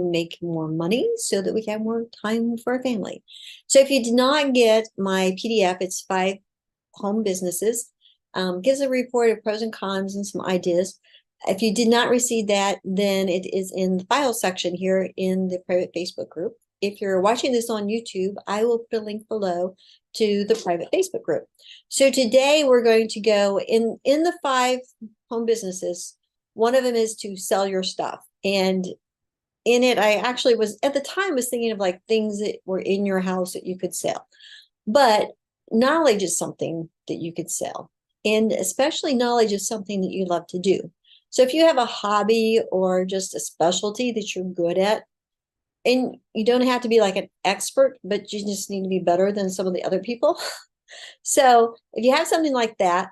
make more money so that we can have more time for our family. So if you did not get my PDF, it's 5 home businesses, gives a report of pros and cons and some ideas. If you did not receive that, then it is in the file section here in the private Facebook group. If you're watching this on YouTube, I will put a link below to the private Facebook group. So today we're going to go in the 5 home businesses. One of them is to sell your stuff. And in it, I actually was at the time was thinking of like things that were in your house that you could sell. But knowledge is something that you could sell, and especially knowledge is something that you love to do. So if you have a hobby or just a specialty that you're good at, and you don't have to be like an expert, but you just need to be better than some of the other people. So if you have something like that,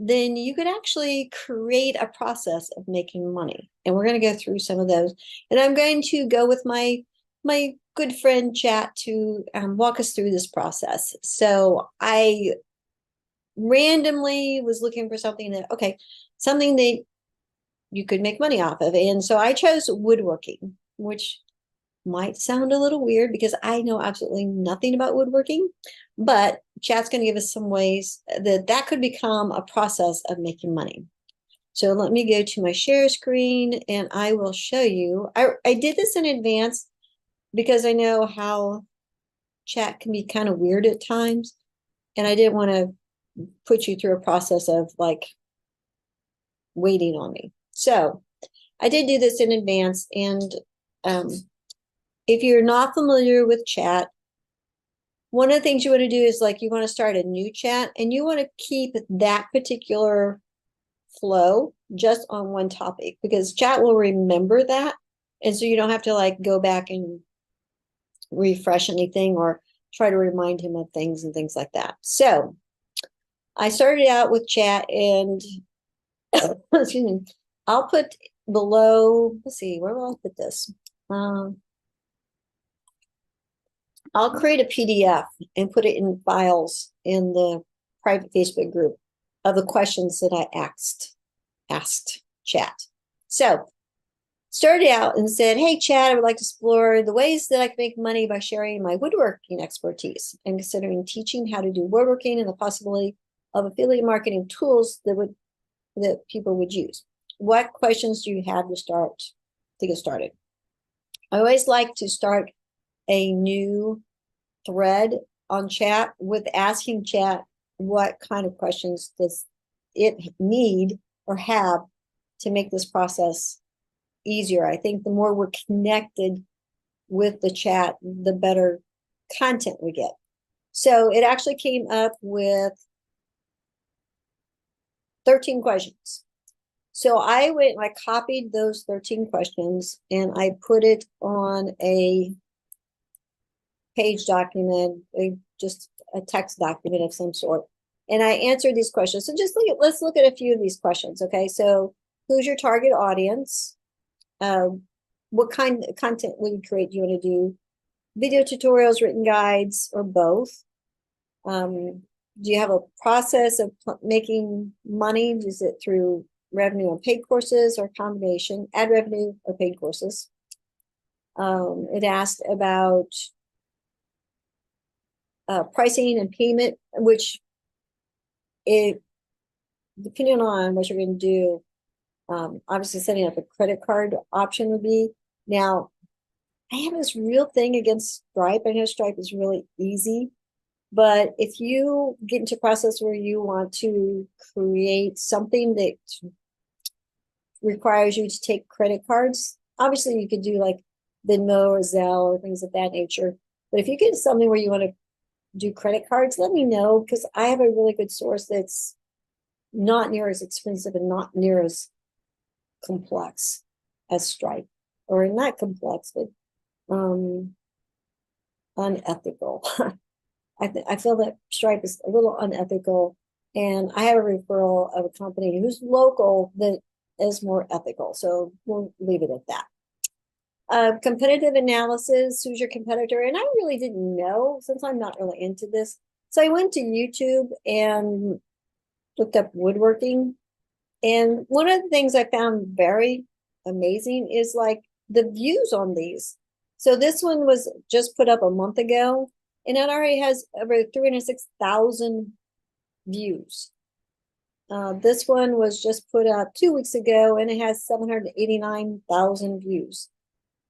then you could actually create a process of making money. And we're going to go through some of those. And I'm going to go with my good friend Chat to walk us through this process. So I randomly was looking for something something that you could make money off of. And so I chose woodworking, which might sound a little weird because I know absolutely nothing about woodworking, but Chat's going to give us some ways that could become a process of making money. So let me go to my share screen and I will show you. I did this in advance because I know how Chat can be kind of weird at times. And I didn't want to put you through a process of like waiting on me. So I did do this in advance. And if you're not familiar with Chat, one of the things you want to do is like you want to start a new chat and you want to keep that particular flow just on one topic because Chat will remember that. And so you don't have to like go back and refresh anything or try to remind him of things and things like that. So I started out with Chat and excuse me, I'll put below, let's see, where will I put this? I'll create a PDF and put it in files in the private Facebook group of the questions that I asked Chat. So started out and said, hey, Chat, I would like to explore the ways that I can make money by sharing my woodworking expertise and considering teaching how to do woodworking and the possibility of affiliate marketing tools that people would use. What questions do you have to get started? I always like to start a new thread on Chat with asking Chat what kind of questions does it need or have to make this process easier. I think the more we're connected with the Chat, the better content we get. So it actually came up with 13 questions. So I went and I copied those 13 questions and I put it on a page document, just a text document of some sort. And I answered these questions. So let's look at a few of these questions. Okay. So who's your target audience? What kind of content will you create? Do you want to do video tutorials, written guides, or both? Do you have a process of making money? Is it through revenue on paid courses or combination, ad revenue or paid courses? It asked about pricing and payment, which depending on what you're going to do, obviously setting up a credit card option would be. Now, I have this real thing against Stripe. I know Stripe is really easy, but if you get into a process where you want to create something that requires you to take credit cards, obviously you could do like Venmo or Zelle or things of that nature. But if you get something where you want to do credit cards, let me know because I have a really good source that's not near as expensive and not near as complex as Stripe, or not complex, but unethical. I feel that Stripe is a little unethical, and I have a referral of a company who's local that is more ethical. So we'll leave it at that. Competitive analysis, who's your competitor? And I really didn't know since I'm not really into this. So I went to YouTube and looked up woodworking. And one of the things I found very amazing is like the views on these. So this one was just put up a month ago, and it already has over 306,000 views. This one was just put up 2 weeks ago, and it has 789,000 views.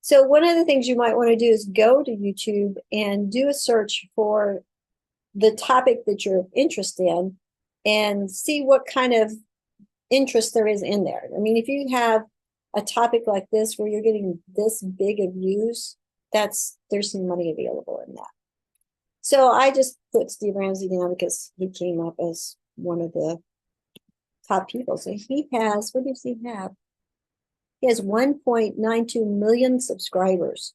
So one of the things you might want to do is go to YouTube and do a search for the topic that you're interested in and see what kind of interest there is in there. I mean, if you have a topic like this where you're getting this big of views, there's some money available in that. So I just put Steve Ramsey down because he came up as one of the top people. So he has, what does he have? He has 1.92 million subscribers.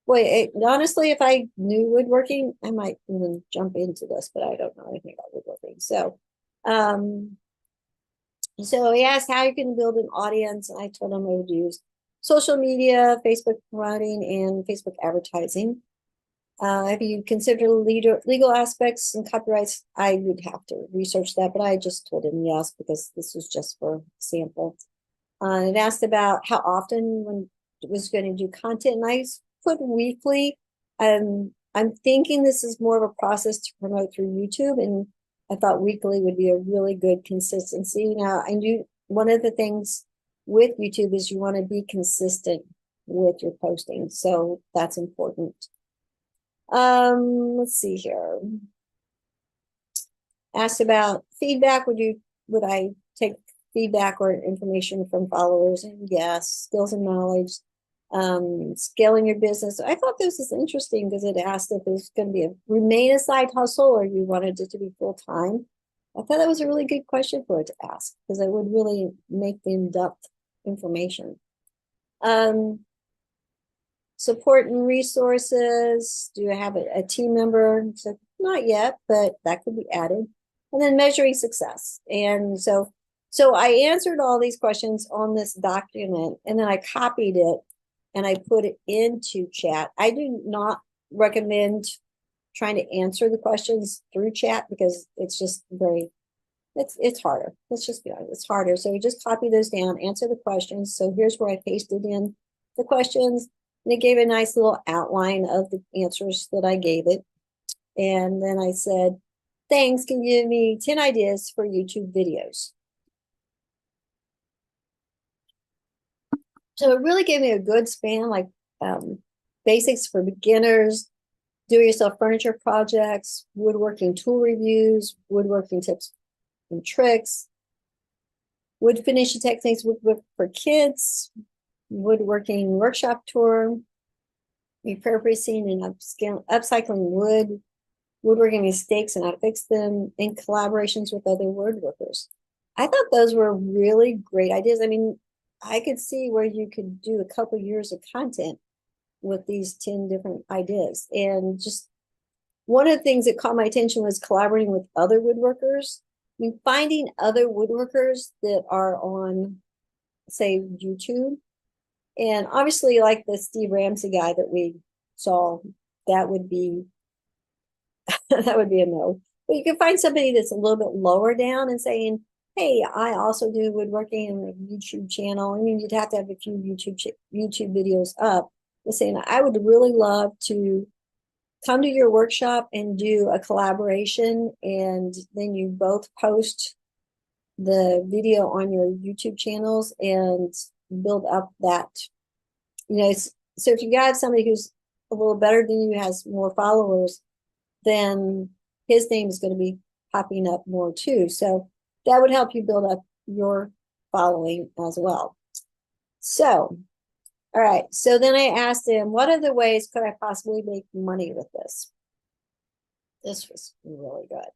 Boy, honestly, if I knew woodworking, I might even jump into this, but I don't know anything about woodworking. So he asked how you can build an audience. And I told him I would use social media, Facebook promoting, and Facebook advertising. If you consider legal aspects and copyrights, I would have to research that, but I just told him yes, because this was just for sample. It asked about how often when it was going to do content, and I put weekly. I'm thinking this is more of a process to promote through YouTube, and I thought weekly would be a really good consistency. Now, I knew one of the things with YouTube is you want to be consistent with your posting, so that's important. Let's see here. Asked about feedback. Would I take feedback or information from followers? And yes. Skills and knowledge. Scaling your business. I thought this was interesting because it asked if it's going to remain a side hustle or you wanted it to be full-time. I thought that was a really good question for it to ask because it would really make the in-depth information. Support and resources. Do I have a team member? So not yet, but that could be added. And then measuring success. And so I answered all these questions on this document, and then I copied it and I put it into chat. I do not recommend trying to answer the questions through chat because it's just it's harder. Let's just be honest, it's harder. So we just copy those down, answer the questions. So here's where I pasted in the questions. And it gave a nice little outline of the answers that I gave it. And then I said, thanks, can you give me 10 ideas for YouTube videos? So it really gave me a good span, like basics for beginners, do-it-yourself furniture projects, woodworking tool reviews, woodworking tips and tricks, wood finishing techniques for kids, woodworking workshop tour, repurposing and upcycling wood, woodworking mistakes and how to fix them, and collaborations with other woodworkers. I thought those were really great ideas. I mean, I could see where you could do a couple years of content with these 10 different ideas. And just one of the things that caught my attention was collaborating with other woodworkers. I mean, finding other woodworkers that are on, say, YouTube. And obviously, like the Steve Ramsey guy that we saw, that would be that would be a no. But you can find somebody that's a little bit lower down and saying, hey, I also do woodworking and a YouTube channel. I mean, you'd have to have a few YouTube videos up. But saying, I would really love to come to your workshop and do a collaboration, and then you both post the video on your YouTube channels and build up that, so if you got somebody who's a little better than you, has more followers, then his name is going to be popping up more too. So that would help you build up your following as well. So, all right. So then I asked him, what other ways could I possibly make money with this? This was really good.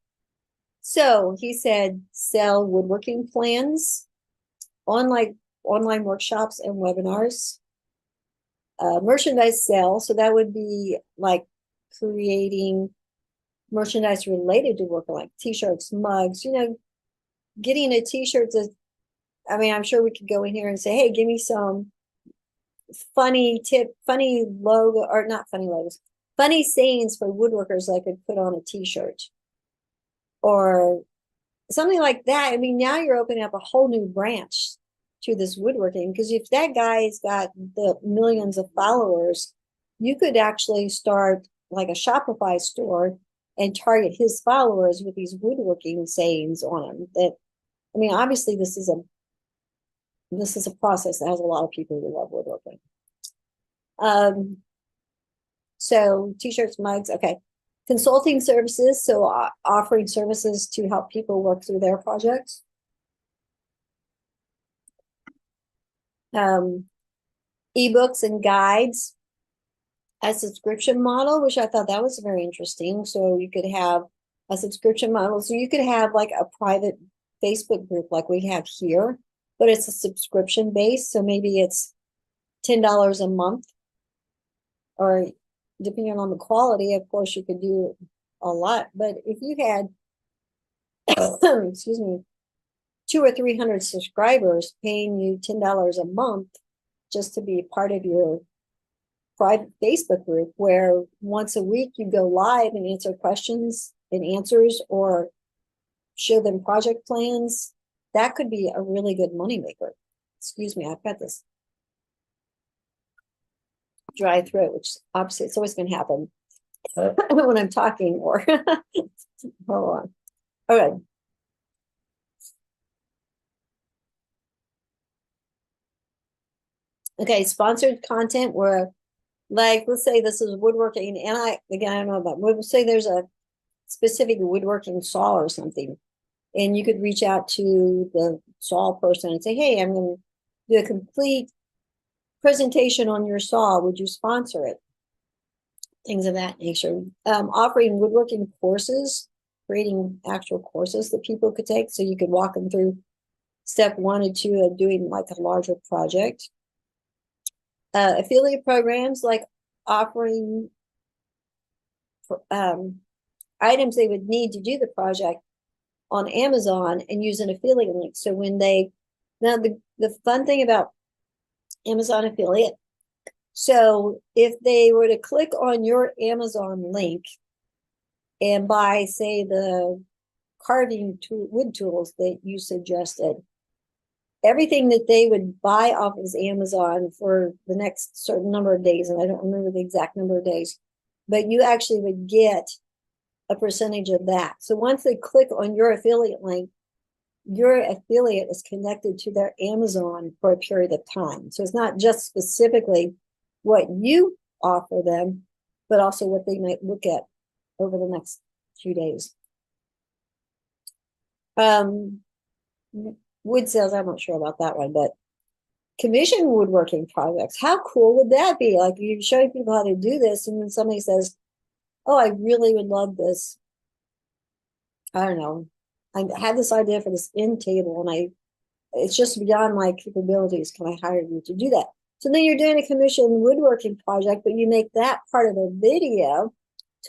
So he said, sell woodworking plans, online workshops and webinars, merchandise sale. So that would be like creating merchandise related to work, like t-shirts, mugs, getting a t-shirt. I mean, I'm sure we could go in here and say, hey, give me some funny logo, or not funny logos, funny sayings for woodworkers I could put on a t-shirt or something like that. I mean, now you're opening up a whole new branch to this woodworking, because if that guy's got the millions of followers, you could actually start like a Shopify store and target his followers with these woodworking sayings on them. That, I mean, obviously this is a process that has a lot of people who love woodworking. So t-shirts, mugs, okay. Consulting services, so offering services to help people work through their projects. Ebooks and guides, a subscription model, which I thought that was very interesting. So you could have a subscription model. So you could have like a private Facebook group like we have here, but it's a subscription base. So maybe it's $10 a month, or depending on the quality, of course, you could do a lot. But if you had, excuse me, 200 or 300 subscribers paying you $10 a month just to be part of your private Facebook group, where once a week you go live and answer questions and answers or show them project plans, that could be a really good moneymaker. Excuse me, I've got this dry throat, which obviously it's always going to happen when I'm talking, or hold on. All right. Okay, sponsored content where, like, let's say this is woodworking, and I don't know about, let's say there's a specific woodworking saw or something, and you could reach out to the saw person and say, hey, I'm going to do a complete presentation on your saw. Would you sponsor it? Things of that nature. Offering woodworking courses, creating actual courses that people could take. So you could walk them through step 1 and 2 of doing like a larger project. Affiliate programs, like offering items they would need to do the project on Amazon and use an affiliate link. So when now the fun thing about Amazon affiliate, so if they were to click on your Amazon link and buy, say, the carving wood tools that you suggested, everything that they would buy off of Amazon for the next certain number of days, and I don't remember the exact number of days, but you actually would get a percentage of that. So once they click on your affiliate link, your affiliate is connected to their Amazon for a period of time. So it's not just specifically what you offer them, but also what they might look at over the next few days. Wood sales, I'm not sure about that one, but commission woodworking projects, how cool would that be? Like, you're showing people how to do this, and then somebody says, oh, I really would love this. I don't know. I had this idea for this end table, and it's just beyond my capabilities. Can I hire you to do that? So then you're doing a commission woodworking project, but you make that part of a video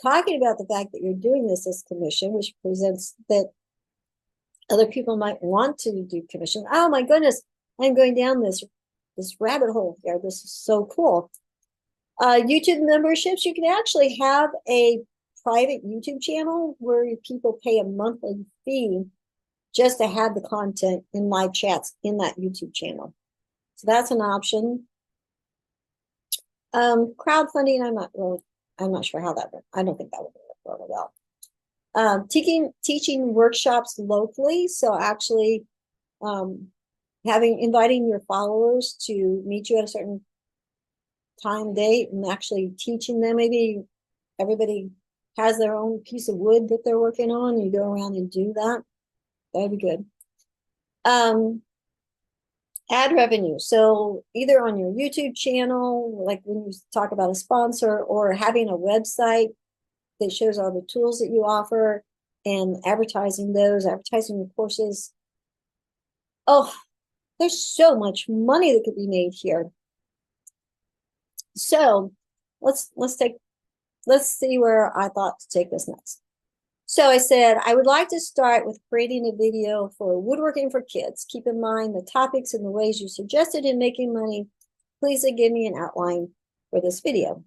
talking about the fact that you're doing this as commission, which presents that other people might want to do commission. Oh my goodness, I'm going down this rabbit hole here. This is so cool. YouTube memberships, you can actually have a private YouTube channel where people pay a monthly fee just to have the content in live chats in that YouTube channel. So that's an option. Crowdfunding, I'm not sure how that works. I don't think that would work really well. Teaching workshops locally. So actually inviting your followers to meet you at a certain time, date, and actually teaching them. Maybe everybody has their own piece of wood that they're working on. You go around and do that. That'd be good. Ad revenue. So either on your YouTube channel, like when you talk about a sponsor, or having a website that shows all the tools that you offer and advertising your courses. Oh, there's so much money that could be made here. So let's see where I thought to take this next. So I said, I would like to start with creating a video for woodworking for kids. Keep in mind the topics and the ways you suggested in making money. Please give me an outline for this video.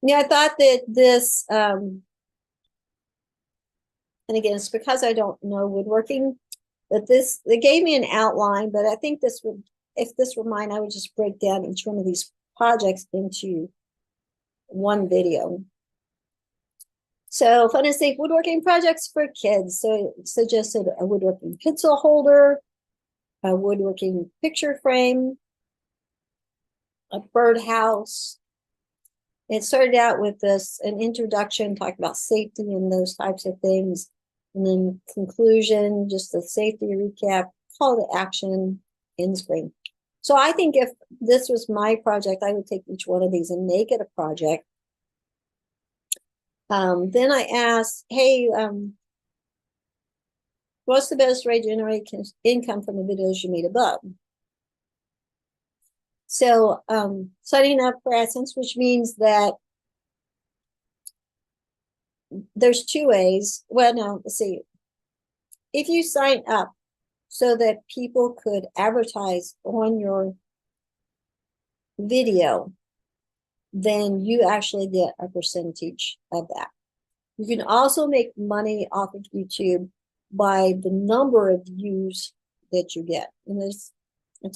Yeah, I thought that this, and again, it's because I don't know woodworking, But they gave me an outline, but I think this would, if this were mine, I would just break down each one of these projects into one video. So fun and safe woodworking projects for kids. So it suggested a woodworking pencil holder, a woodworking picture frame, a birdhouse. It started out with an introduction, talking about safety and those types of things. And then conclusion, just a safety recap, call to action, end screen. So I think if this was my project, I would take each one of these and make it a project. Then I asked, hey, what's the best way to generate income from the videos you made above? So signing up for AdSense, which means that there's two ways. Well, no, let's see. If you sign up so that people could advertise on your video, then you actually get a percentage of that. You can also make money off of YouTube by the number of views that you get. And it's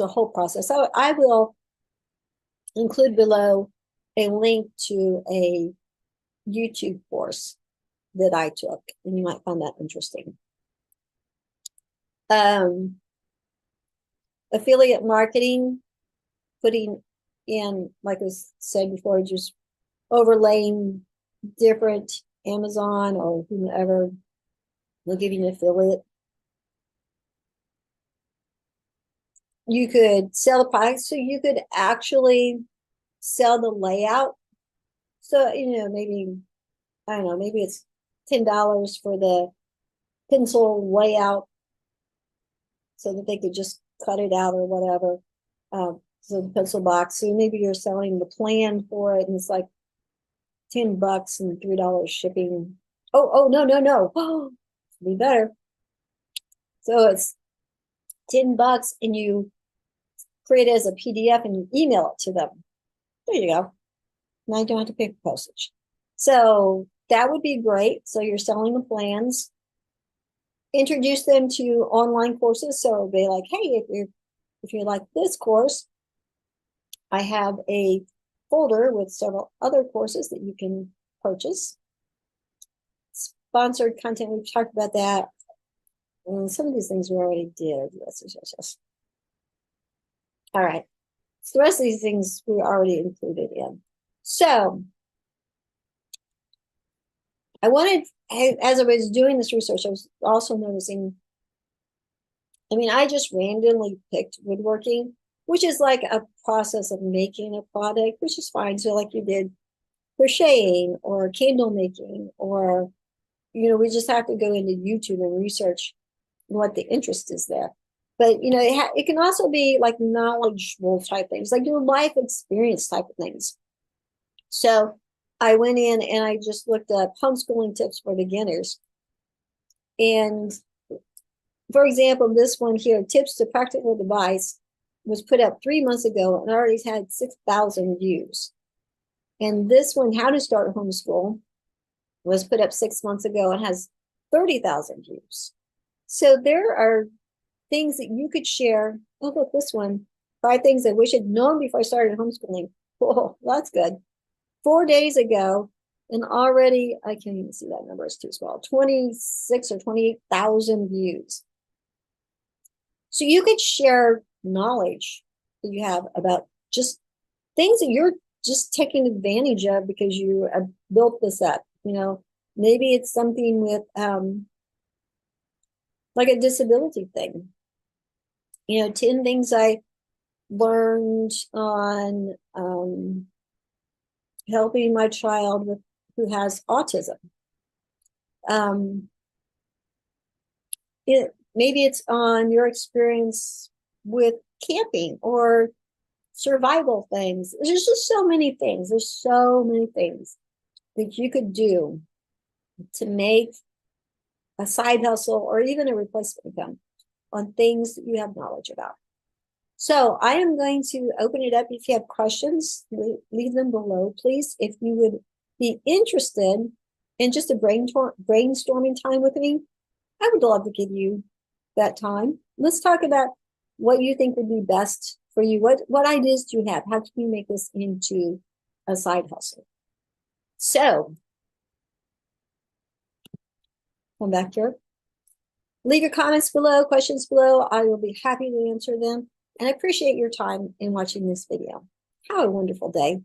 a whole process. So I will include below a link to a YouTube course that I took, and you might find that interesting. Affiliate marketing, putting in, like I said before, just overlaying different Amazon or whomever will give you an affiliate. You could sell the product, so you could actually sell the layout. So, maybe, I don't know, maybe it's $10 for the pencil layout so that they could just cut it out or whatever. So the pencil box, so maybe you're selling the plan for it and it's like $10 and $3 shipping. Oh, no. Oh, be better. So it's $10 and you create it as a PDF and you email it to them. There you go. Now you don't have to pay for postage. So that would be great. So you're selling the plans. Introduce them to online courses. So it'll be like, hey, if you like this course, I have a folder with several other courses that you can purchase. Sponsored content, we've talked about that. And some of these things we already did. Yes. All right. So the rest of these things we already included in. So I wanted, as I was doing this research, I was also noticing, I just randomly picked woodworking, which is like a process of making a product, which is fine. So like you did crocheting or candle making, or, we just have to go into YouTube and research what the interest is there. But, it can also be like knowledgeable type things, like your life experience type of things. So I went in and I just looked up homeschooling tips for beginners. And for example, this one here, tips to practical device, was put up 3 months ago and already had 6,000 views. And this one, how to start homeschool, was put up 6 months ago and has 30,000 views. So there are things that you could share. Oh, look, this one, 5 things I wish I'd known before I started homeschooling. Oh, that's good. 4 days ago, and already, I can't even see that number, it's too small, 26 or 28,000 views. So you could share knowledge that you have about just things that you're just taking advantage of because you have built this up. Maybe it's something with like a disability thing. 10 things I learned on helping my child who has autism. Maybe it's on your experience with camping or survival things. There's just so many things. There's so many things that you could do to make a side hustle or even a replacement income on things that you have knowledge about. So I am going to open it up. If you have questions, leave them below, please. If you would be interested in just a brainstorming time with me, I would love to give you that time. Let's talk about what you think would be best for you. What ideas do you have? How can you make this into a side hustle? So come back here. Leave your comments below, questions below. I will be happy to answer them. And I appreciate your time in watching this video. Have a wonderful day.